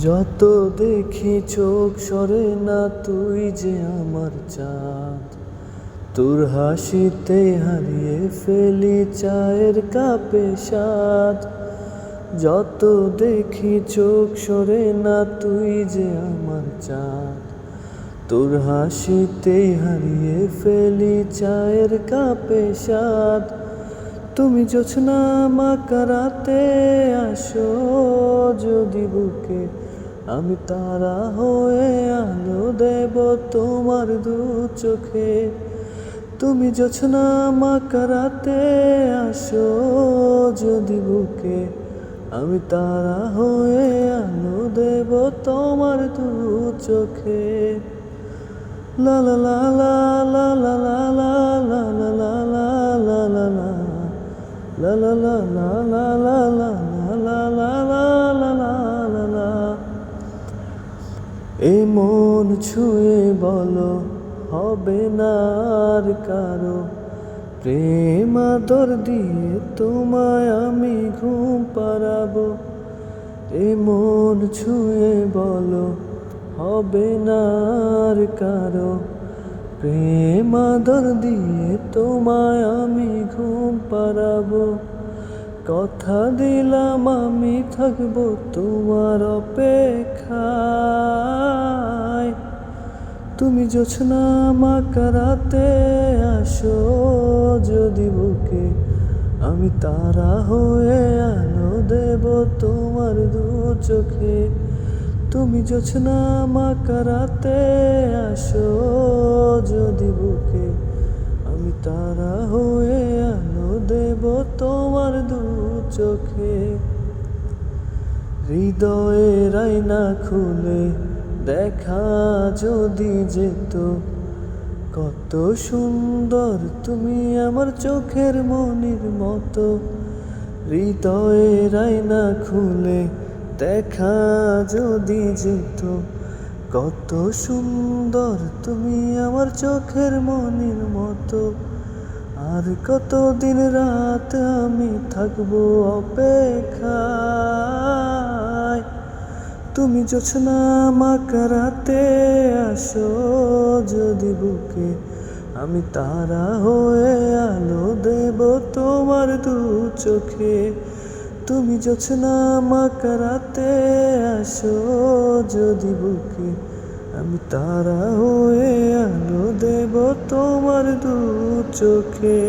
যত দেখি চোখ সরে না, তুই যে আমার চাঁদ। তোর হাসিতে হারিয়ে ফেলি চায়ের কাপে স্বাদ। যত দেখি চোখ সরে না, তুই যে আমার চাঁদ। তোর হাসিতে হারিয়ে ফেলি চায়ের কাপে স্বাদ। তুমি জোছনা মাকা রাতে আসো যদি বুকে, আমি তারা হয়ে আলো দেব তোমার দু চোখে। তুমি জোছনা মাকা রাতে আসো যদি বুকে, আমি তারা হয়ে আলো দেব তোমার দু চোখে। লা লা লা লা লা লা লা লা লা লা লা লা লা লা La la la la la la la la la la la la la la। এই মন ছুঁয়ে বলো হবে না আর কারো, প্রেম আদর দিয়ে তোমায় আমি ঘুম পাড়াবো। এই মন ছুঁয়ে বলো হবে না আর কারো, প্রেম আদর দিয়ে তোমায় আমি ঘুম পাড়াবো। কথা দিলাম আমি থাকবো তোমার অপেক্ষায়। তুমি জোছনা মাকা রাতে আসো যদি বুকে, আমি তারা হয়ে আলো দেব তোমার দু চোখে। তুমি জোছনা মাকা রাতে আসো যদি বুকে, আমি তারা হয়ে আলো দেব তোমার দু চোখে। হৃদয়ের আয়না খুলে দেখা যদি যেত, কত সুন্দর তুমি আমার চোখের মনির মতো। হৃদয়ের আয়না খুলে দেখা যদি যেত, কত সুন্দর তুমি আমার চোখের মনির মতো। আর কত দিন রাত আমি থাকবো অপেক্ষায়। তুমি জোছনা মাকা রাতে আসো যদি বুকে, আমি তারা হয়ে আলো দেব তোমার দু চোখে। তুমি জোছনা মাকা রাতে আসো যদি বুকে, আমি তারা হয়ে আলো দেব তোমার দু চোখে।